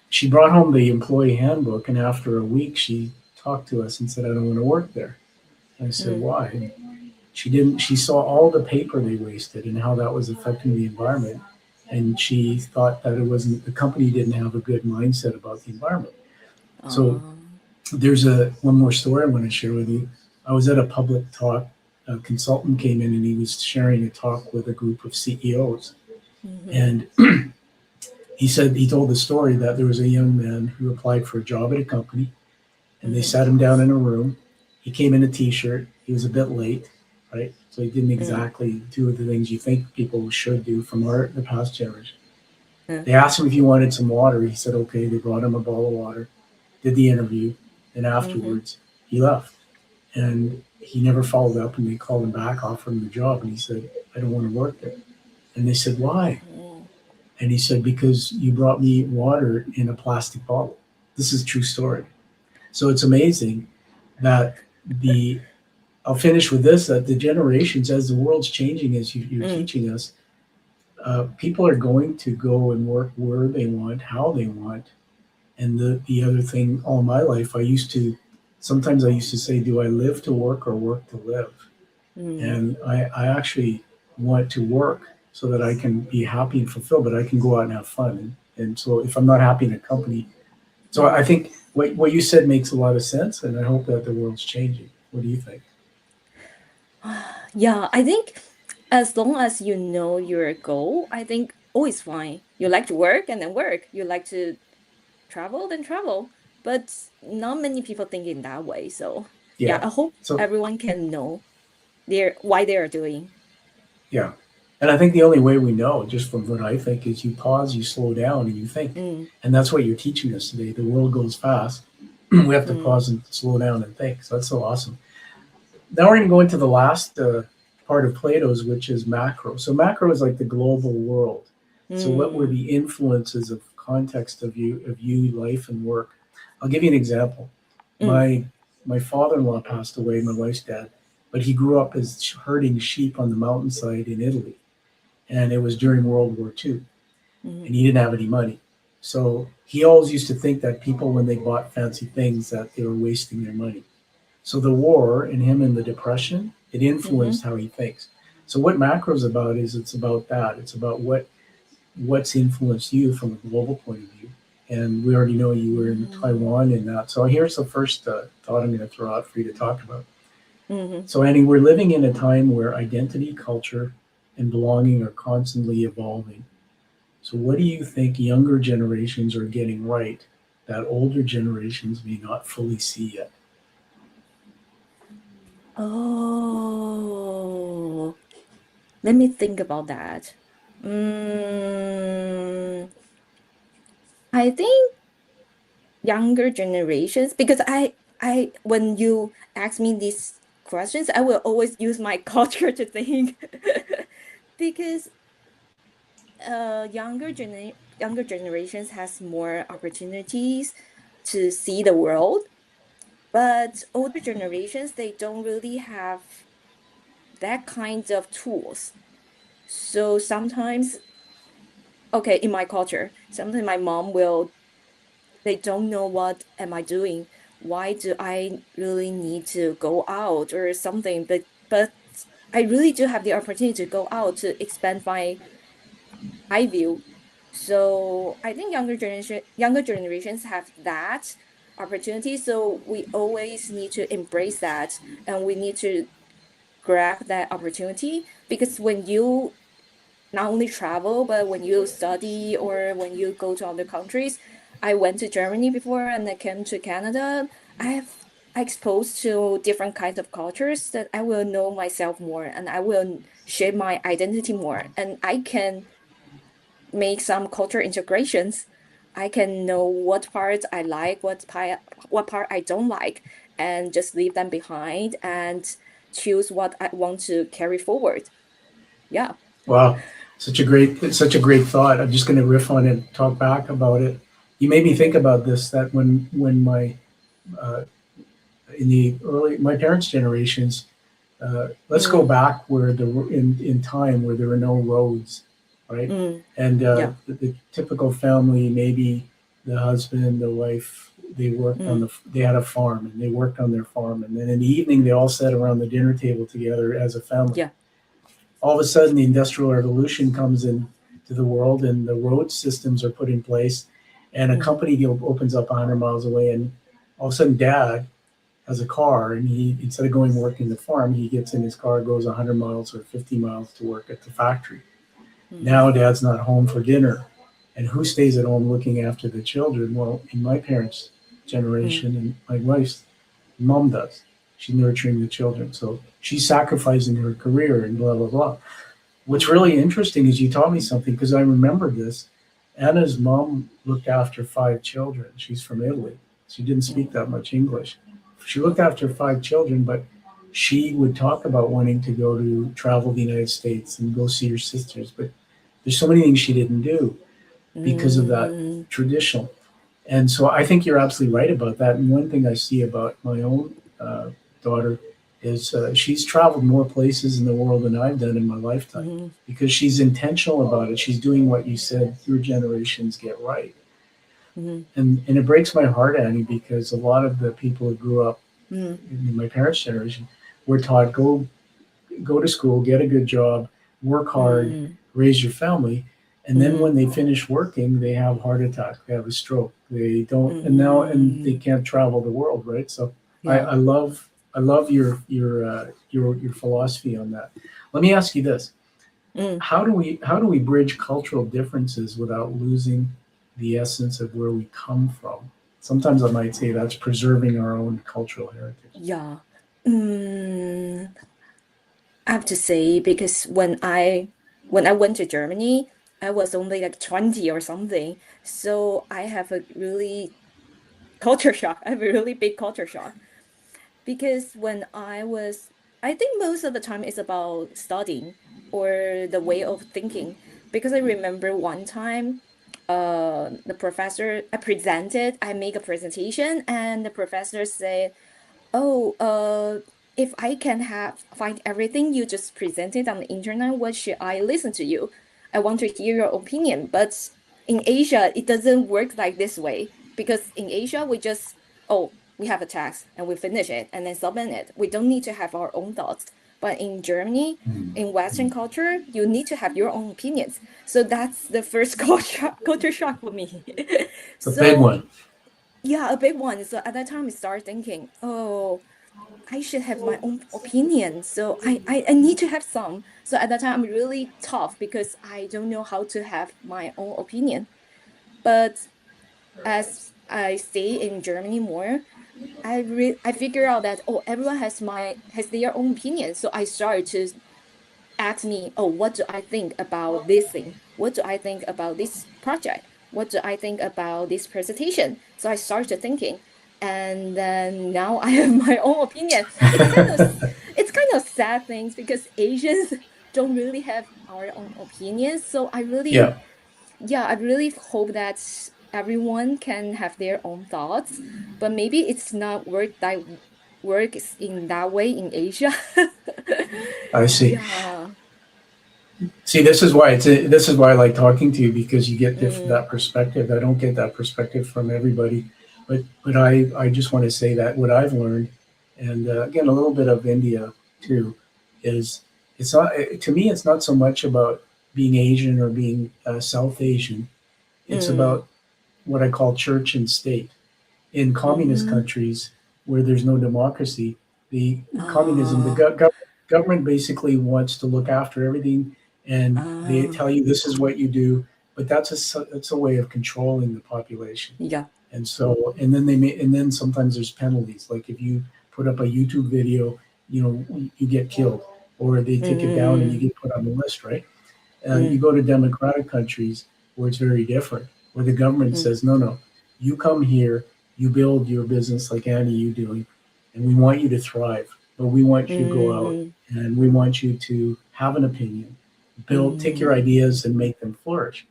she brought home the employee handbook, and after a week, she talked to us and said, "I don't want to work there." And I said, mm, "Why?" And she didn't. She saw all the paper they wasted and how that was affecting the environment, and she thought that it wasn't the company didn't have a good mindset about the environment. So mm, there's one more story I want to share with you. I was at a public talk. A consultant came in and he was sharing a talk with a group of CEOs, mhm, and he told the story that there was a young man who applied for a job at a company, and they mhm, sat him down in a room. He came in a t-shirt. He was a bit late, right? So he didn't mm, exactly do the things you think people should do from the past generation. mm, They asked him if he wanted some water. He said, okay. They brought him a bottle of water, did the interview, and mhm, afterwards he left. And he never followed up, and they called him back, offered him the job, and he said, I don't want to work there. And they said, why? mm, And he said, because you brought me water in a plastic bottle. This is a true story. So it's amazing that the I'll finish with this, that the generations, as the world's changing, as you're teaching us, people are going to go and work where they want, how they want. And the other thing, all my life, sometimes I used to say, do I live to work or work to live? And I actually want to work so that I can be happy and fulfilled, but I can go out and have fun. And so if I'm not happy in a company, so I think what you said makes a lot of sense, and I hope that the world's changing. What do you think? Yeah, I think as long as you know your goal, I think always fine. You like to work and then work. You like to travel, then travel. But not many people think in that way. So yeah, I hope So everyone can know why they are doing. yeah. And I think the only way we know, just from what I think, is you pause, you slow down, and you think. And that's what you're teaching us today. The world goes fast. We have to pause and slow down and think. So that's so awesome. Now we're going to go into the last part of Plato's, which is macro. So macro is like the global world. So what were the influences of context of you, life and work? I'll give you an example. My father-in-law passed away, my wife's dad, but he grew up as herding sheep on the mountainside in Italy. And it was during World War II. And he didn't have any money. So he always used to think that people, when they bought fancy things, that they were wasting their money. So the war and him and the depression, it influenced how he thinks. So what macro is about is it's about that. It's about what's influenced you from a global point of view. And we already know you were in Taiwan and that. So here's the first thought I'm going to throw out for you to talk about. So Annie, we're living in a time where identity, culture, and belonging are constantly evolving. So what do you think younger generations are getting right that older generations may not fully see yet? Oh, let me think about that. I think younger generations, because when you ask me these questions, I will always use my culture to think. Because younger generations has more opportunities to see the world, but older generations, they don't really have that kind of tools. So sometimes, okay, in my culture, sometimes my mom they don't know what am I doing? Why do I really need to go out or something? But I really do have the opportunity to go out to expand my eye view. So I think younger generations have that opportunity. So we always need to embrace that, and we need to grab that opportunity, because when you not only travel, but when you study or when you go to other countries, I went to Germany before and I came to Canada. I have exposed to different kinds of cultures that I will know myself more, and I will shape my identity more, and I can make some culture integrations. I can know what parts I like, what part I don't like, and just leave them behind and choose what I want to carry forward. Yeah. Wow, such a great thought. I'm just going to riff on it, talk back about it. You made me think about this, that when my my parents' generations, let's go back where in time where there were no roads, right? And the typical family, maybe the husband, the wife, they worked they had a farm and they worked on their farm, and then in the evening they all sat around the dinner table together as a family. Yeah. All of a sudden, the Industrial Revolution comes into the world, and the road systems are put in place, and a company opens up 100 miles away, and all of a sudden, Dad has a car, and he, instead of going working the farm, he gets in his car, goes 100 miles or 50 miles to work at the factory. Now, Dad's not home for dinner, and who stays at home looking after the children? Well, in my parents' generation, and my wife's mom does. She's nurturing the children. So she's sacrificing her career and blah, blah, blah. What's really interesting is you taught me something, because I remember this. Anna's mom looked after 5 children. She's from Italy. She didn't speak that much English. She looked after 5 children, but she would talk about wanting to go to travel the United States and go see her sisters. But there's so many things she didn't do because of that tradition. And so I think you're absolutely right about that. And one thing I see about my own daughter is she's traveled more places in the world than I've done in my lifetime because she's intentional about it. She's doing what you said your generations get right. And it breaks my heart, Annie, because a lot of the people who grew up in my parents' generation were taught go to school, get a good job, work hard, raise your family, and then when they finish working, they have heart attack, they have a stroke, they don't, and they can't travel the world, right? So I love your philosophy on that. Let me ask you this: how do we bridge cultural differences without losing the essence of where we come from? Sometimes I might say that's preserving our own cultural heritage. Yeah. I have to say, because when I went to Germany, I was only like 20 or something. So I have a really culture shock. I have a really big culture shock. Because when I think most of the time it's about studying or the way of thinking. Because I remember one time, the professor, I make a presentation, and the professor said, "Oh, if I can find everything you just presented on the internet, what should I listen to you? I want to hear your opinion." But in Asia, it doesn't work like this way, because in Asia, we have a text and we finish it and then submit it. We don't need to have our own thoughts. But in Germany, in Western culture, you need to have your own opinions. So that's the first culture shock for me. It's a big one. Yeah, a big one. So at that time, I started thinking, oh, I should have my own opinion. So I need to have some. So at that time, I'm really tough because I don't know how to have my own opinion. But as I stay in Germany more, I figure out that, oh, everyone has their own opinion. So I started to ask me, oh, what do I think about this thing? What do I think about this project? What do I think about this presentation? So I started thinking, and then now I have my own opinion. It's kind of sad things because Asians don't really have our own opinions. So I really hope that everyone can have their own thoughts, but maybe it's not works in that way in Asia. I see. Yeah. See, this is why I like talking to you, because you get that perspective. I don't get that perspective from everybody, but I just want to say that what I've learned, and again a little bit of India too, is it's not, to me it's not so much about being Asian or being South Asian. It's about what I call church and state. In communist countries where there's no democracy, the communism, the government basically wants to look after everything, and they tell you this is what you do, but that's a way of controlling the population. Yeah. And so, and then sometimes there's penalties, like if you put up a YouTube video, you get killed, or they take it down and you get put on the list, right? You go to democratic countries where it's very different, where the government says, no, you come here, you build your business like Annie, you doing, and we want you to thrive, but we want you to go out and we want you to have an opinion, take your ideas and make them flourish.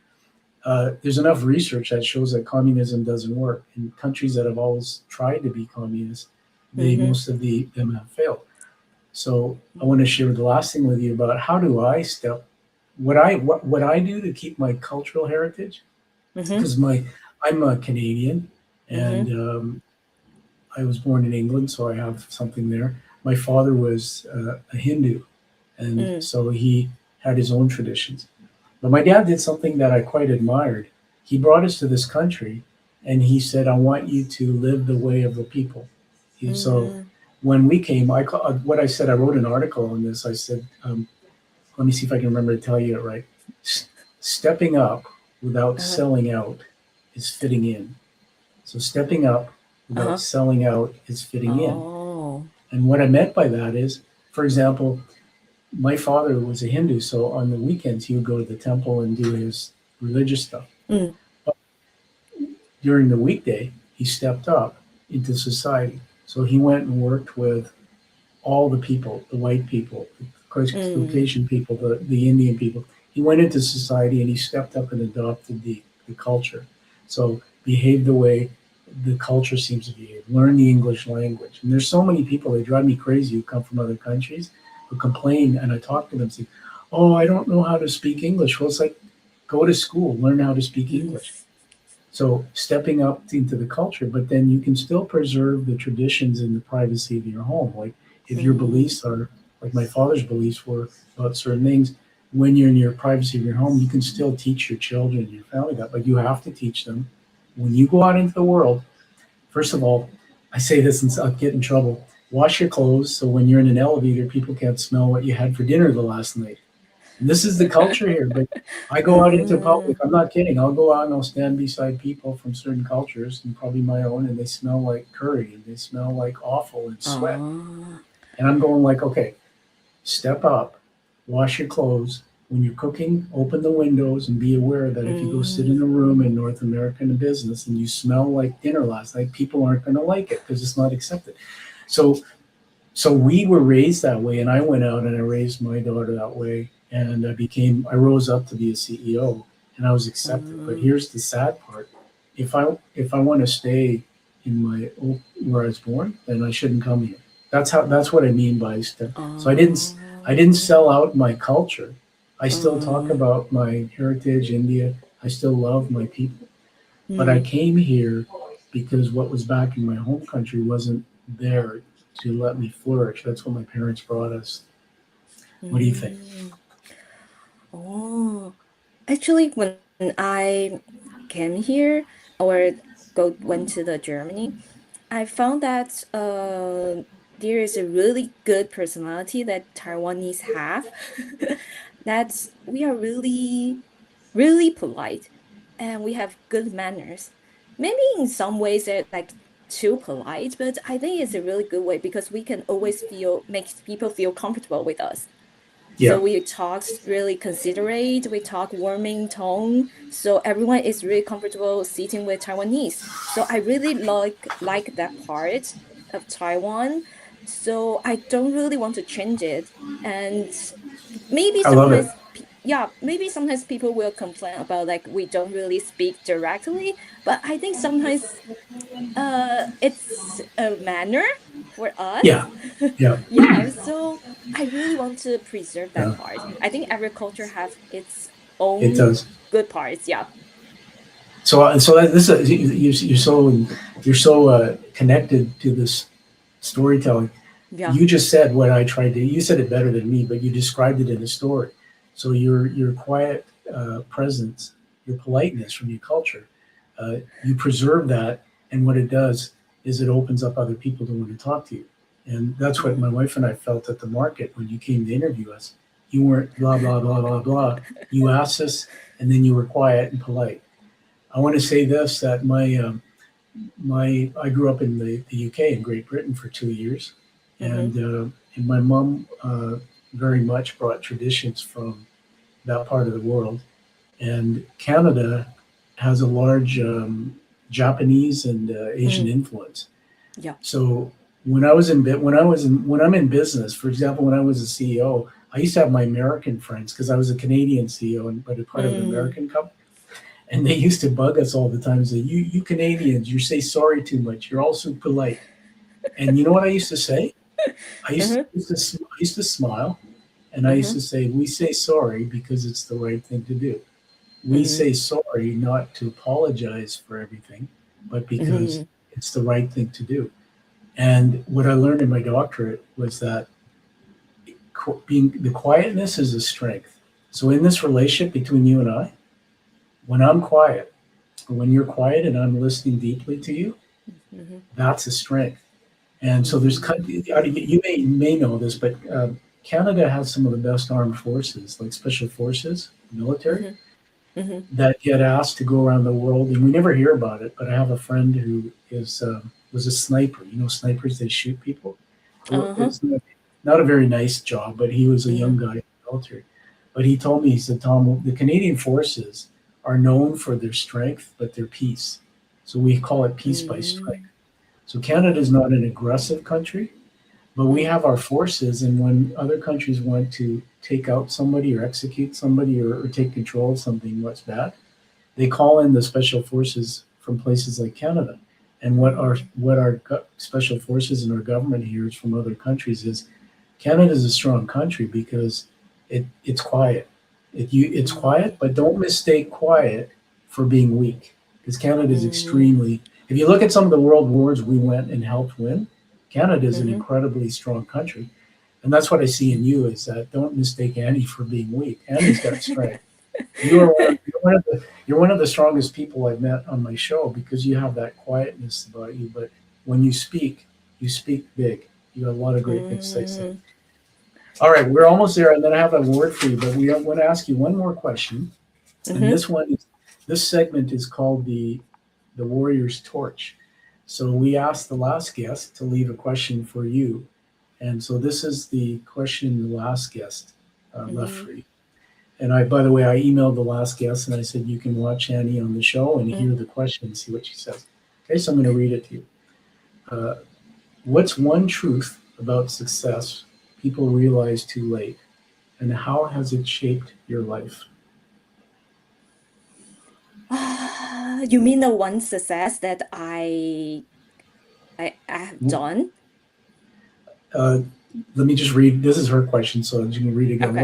There's enough research that shows that communism doesn't work. In countries that have always tried to be communist, most of them have failed. So I want to share the last thing with you about how do I what I do to keep my cultural heritage, because I'm a Canadian, and I was born in England, so I have something there. My father was a Hindu, and so he had his own traditions. But my dad did something that I quite admired. He brought us to this country, and he said, "I want you to live the way of the people." So when we came, I wrote an article on this. I said, let me see if I can remember to tell you it right. Stepping up without selling out is fitting in. So stepping up without selling out is fitting in. And what I meant by that is, for example, my father was a Hindu, so on the weekends he would go to the temple and do his religious stuff. But during the weekday, he stepped up into society. So he went and worked with all the people, the white people, the Caucasian people, the Indian people. He went into society and he stepped up and adopted the culture. So behave the way the culture seems to be learn the English language. And there's so many people that drive me crazy who come from other countries who complain, and I talk to them, say, "Oh, I don't know how to speak English." Well, it's like, go to school, learn how to speak English. So stepping up into the culture, but then you can still preserve the traditions in the privacy of your home. Like if your beliefs are like my father's beliefs were about certain things, when you're in your privacy of your home, you can still teach your children, your family that, but you have to teach them when you go out into the world. First of all, I say this and I'll get in trouble. Wash your clothes so when you're in an elevator, people can't smell what you had for dinner the last night. And this is the culture here, but I go out into public. I'm not kidding. I'll go out and I'll stand beside people from certain cultures and probably my own, and they smell like curry and they smell like offal and sweat. And I'm going like, okay, step up, wash your clothes. When you're cooking, open the windows and be aware that if you go sit in a room in North America in a business and you smell like dinner last night, people aren't going to like it because it's not accepted. So we were raised that way, and I went out and I raised my daughter that way. And I rose up to be a CEO, and I was accepted. But here's the sad part: if I want to stay in where I was born, then I shouldn't come here. That's what I mean by step. So I didn't sell out my culture. I still talk about my heritage, India. I still love my people, but I came here because what was back in my home country wasn't there to let me flourish. That's what my parents brought us. What do you think? Oh, actually, when I came here or went to the Germany, I found that there is a really good personality that Taiwanese have. That we are really, really polite, and we have good manners. Maybe in some ways they're like too polite, but I think it's a really good way because we can always make people feel comfortable with us. So we talk really considerate, we talk warming tone. So everyone is really comfortable sitting with Taiwanese. So I really like that part of Taiwan. So I don't really want to change it. And maybe I love it. maybe sometimes people will complain about like we don't really speak directly, but I think sometimes it's a manner for us. Yeah. Yeah, so I really want to preserve that part. I think every culture has its own It does. good parts. Yeah. So this you're so connected to this storytelling. Yeah. You just said what I tried to. You said it better than me, but you described it in the story. So your quiet presence, your politeness from your culture, you preserve that, and what it does is it opens up other people to want to talk to you. And that's what my wife and I felt at the market when you came to interview us. You weren't blah, blah, blah, blah, blah. You asked us, and then you were quiet and polite. I want to say this, that I grew up in the UK, in Great Britain, for 2 years. And my mom very much brought traditions from that part of the world. And Canada has a large Japanese and Asian influence. Yeah. So when I'm in business, for example, when I was a CEO, I used to have my American friends because I was a Canadian CEO, but a part of an American company. And they used to bug us all the time and say, you Canadians, you say sorry too much. You're all so polite. And you know what I used to say? I used to smile, and I used to say, we say sorry because it's the right thing to do. We say sorry not to apologize for everything, but because it's the right thing to do. And what I learned in my doctorate was that the quietness is a strength. So in this relationship between you and I, when I'm quiet, or when you're quiet and I'm listening deeply to you, that's a strength. And so you may know this, but Canada has some of the best armed forces, like special forces, military, that get asked to go around the world, and we never hear about it. But I have a friend who was a sniper. You know, snipers, they shoot people. It's not a very nice job, but he was a young guy in the military. But he told me, he said, Tom, the Canadian forces are known for their strength, but their peace. So we call it peace by strength. So Canada is not an aggressive country, but we have our forces. And when other countries want to take out somebody or execute somebody or take control of something, what's bad, they call in the special forces from places like Canada. And what our special forces and our government hears from other countries is Canada is a strong country because it's quiet. It's quiet, but don't mistake quiet for being weak, because Canada is extremely. If you look at some of the world wars we went and helped win, Canada is an incredibly strong country, and that's what I see in you. Is that don't mistake Annie for being weak. Annie's got strength. You're one of the strongest people I've met on my show because you have that quietness about you. But when you speak big. You have a lot of great things to say. All right, we're almost there, and then I have a word for you. But we want to ask you one more question, and this segment is called the Warrior's Torch. So we asked the last guest to leave a question for you, and so this is the question the last guest left for you. And by the way, I emailed the last guest and I said, you can watch Annie on the show and hear the question and see what she says. Okay, so I'm going to read it to you. What's one truth about success people realize too late, and how has it shaped your life? You mean the one success that I have done? Let me just read. This is her question, so you can read it again. Okay.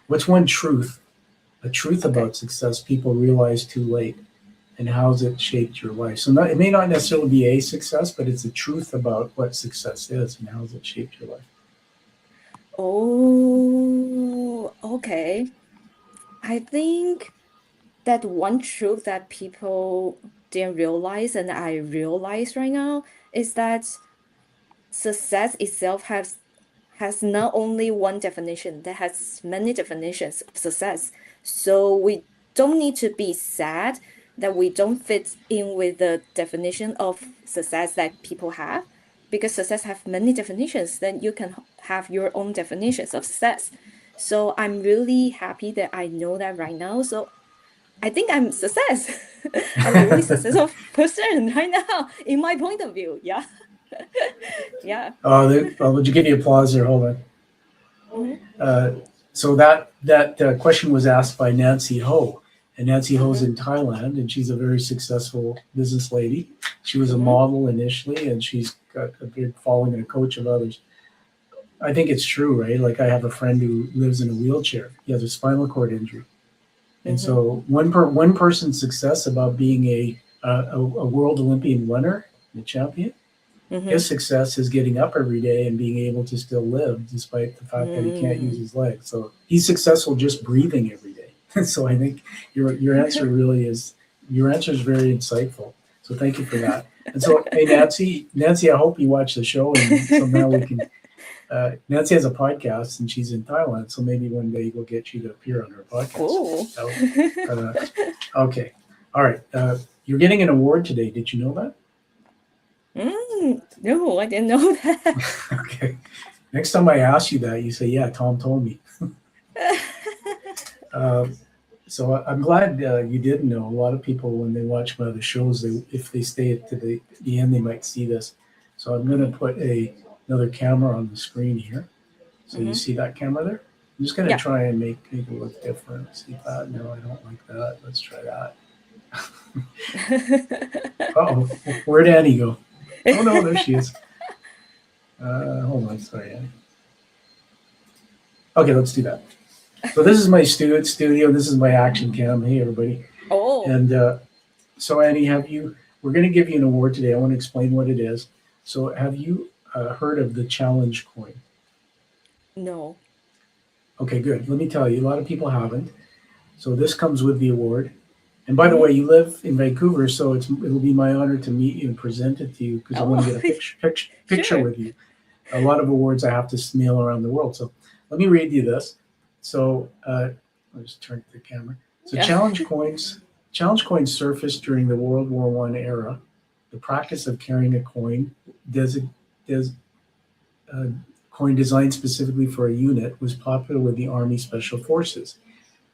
What's one truth, a truth about success people realize too late, and how has it shaped your life? So it may not necessarily be a success, but it's a truth about what success is and how has it shaped your life. Oh, okay. I think that one truth that people didn't realize and I realize right now is that success itself has not only one definition, that has many definitions of success. So we don't need to be sad that we don't fit in with the definition of success that people have, because success have many definitions. Then you can have your own definitions of success. So I'm really happy that I know that right now. So I think I'm success. I'm a really successful person right now in my point of view. Yeah. Yeah. Would you give me applause there? Hold on. So that question was asked by Nancy Ho, and Nancy Ho's in Thailand, and she's a very successful business lady. She was a model initially, and she's got a big following and a coach of others. I think it's true, right? Like I have a friend who lives in a wheelchair. He has a spinal cord injury, and so one person's success about being a world Olympian runner, the champion. His success is getting up every day and being able to still live despite the fact that he can't use his legs. So he's successful just breathing every day. So I think your answer is very insightful. So thank you for that. And so, hey, Nancy, I hope you watch the show and somehow we can. Nancy has a podcast and she's in Thailand, so maybe one day we'll get you to appear on her podcast. Cool. Okay. All right. You're getting an award today. Did you know that? No, I didn't know that. Okay. Next time I ask you that, you say, yeah, Tom told me. So I'm glad you did know. A lot of people, when they watch my other shows, if they stay to the end, they might see this. So I'm going to put another camera on the screen here. So you see that camera there? I'm just going to try and make it look different. See that? No, I don't like that. Let's try that. Uh-oh. Where'd Annie go? Oh, no, there she is. Hold on. Sorry, Annie. Okay, let's do that. So this is my studio. This is my action cam. Hey, everybody. Oh. And so, Annie, we're going to give you an award today. I want to explain what it is. So have you heard of the challenge coin? No. Okay, good. Let me tell you, a lot of people haven't. So this comes with the award. And by the way, you live in Vancouver, so it'll be my honor to meet you and present it to you because I want to get a picture with you. A lot of awards I have to mail around the world. So let me read you this. So I'll just turn to the camera. So challenge coins surfaced during the World War I era. The practice of carrying a coin, coin designed specifically for a unit, was popular with the Army Special Forces.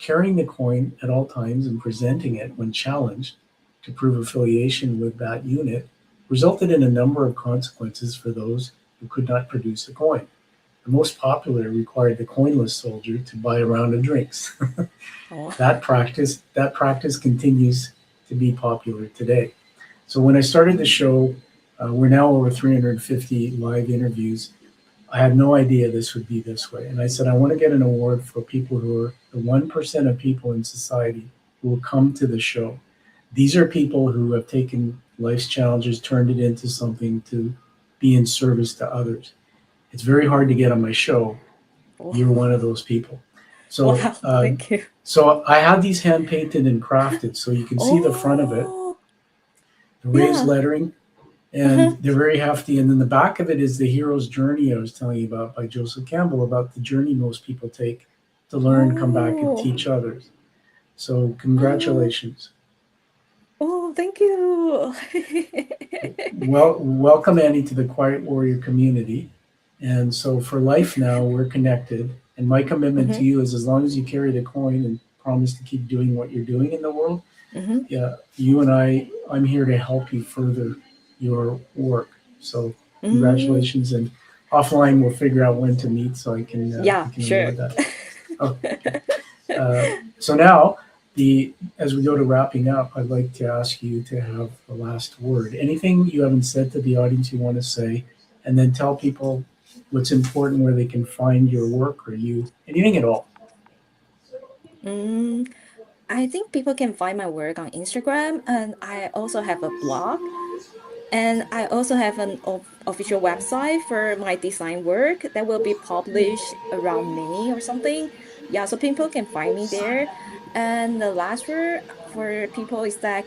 Carrying the coin at all times and presenting it when challenged to prove affiliation with that unit resulted in a number of consequences for those who could not produce a coin. The most popular required the coinless soldier to buy a round of drinks. That practice continues to be popular today. So when I started the show, we're now over 350 live interviews. I had no idea this would be this way. And I said, I want to get an award for people who are the 1% of people in society who will come to the show. These are people who have taken life's challenges, turned it into something to be in service to others. It's very hard to get on my show. You're one of those people. So, Wow, thank you. so I have these hand painted and crafted, so you can see the front of it, Oh, the raised yeah. lettering, and they're very hefty. And then the back of it is the hero's journey I was telling you about by Joseph Campbell, about the journey most people take to learn, come back, and Oh. teach others. So congratulations. Oh, thank you. Well, welcome, Annie, to the Quiet Warrior community. And so for life now, we're connected. And my commitment to you is, as long as you carry the coin and promise to keep doing what you're doing in the world, yeah, you and I'm here to help you further your work. So congratulations. And offline, we'll figure out when to meet so I can, Yeah, I can sure. award that. Okay. So now, as we go to wrapping up, I'd like to ask you to have the last word. Anything you haven't said to the audience you want to say, and then tell people what's important, where they can find your work or you, anything at all. I think people can find my work on Instagram, and I also have a blog, and I also have an official website for my design work that will be published around May or something. Yeah, so people can find me there. And the last word for people is that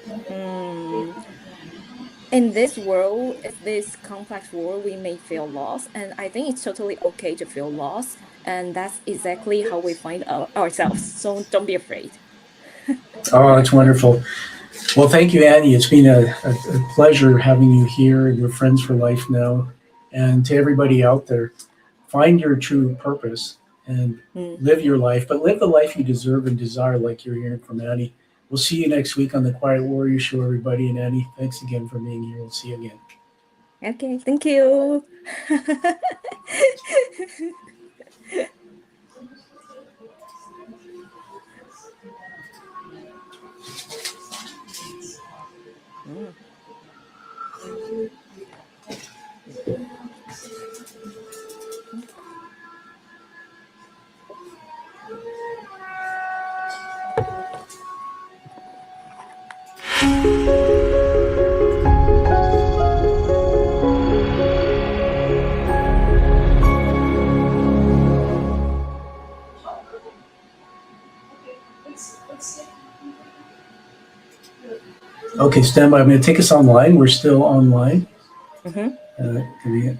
in this world, in this complex world, we may feel lost, and I think it's totally okay to feel lost, and that's exactly how we find ourselves. So don't be afraid. Oh, that's wonderful. Well, thank you, Annie. It's been a pleasure having you here, and we're friends for life now. And to everybody out there, find your true purpose and live your life, but live the life you deserve and desire, like you're hearing from Annie. We'll see you next week on the Quiet Warrior Show, everybody. And Annie, thanks again for being here. We'll see you again. Okay, thank you. Okay, stand by. I'm going to take us online. We're still online. Mhm. Give me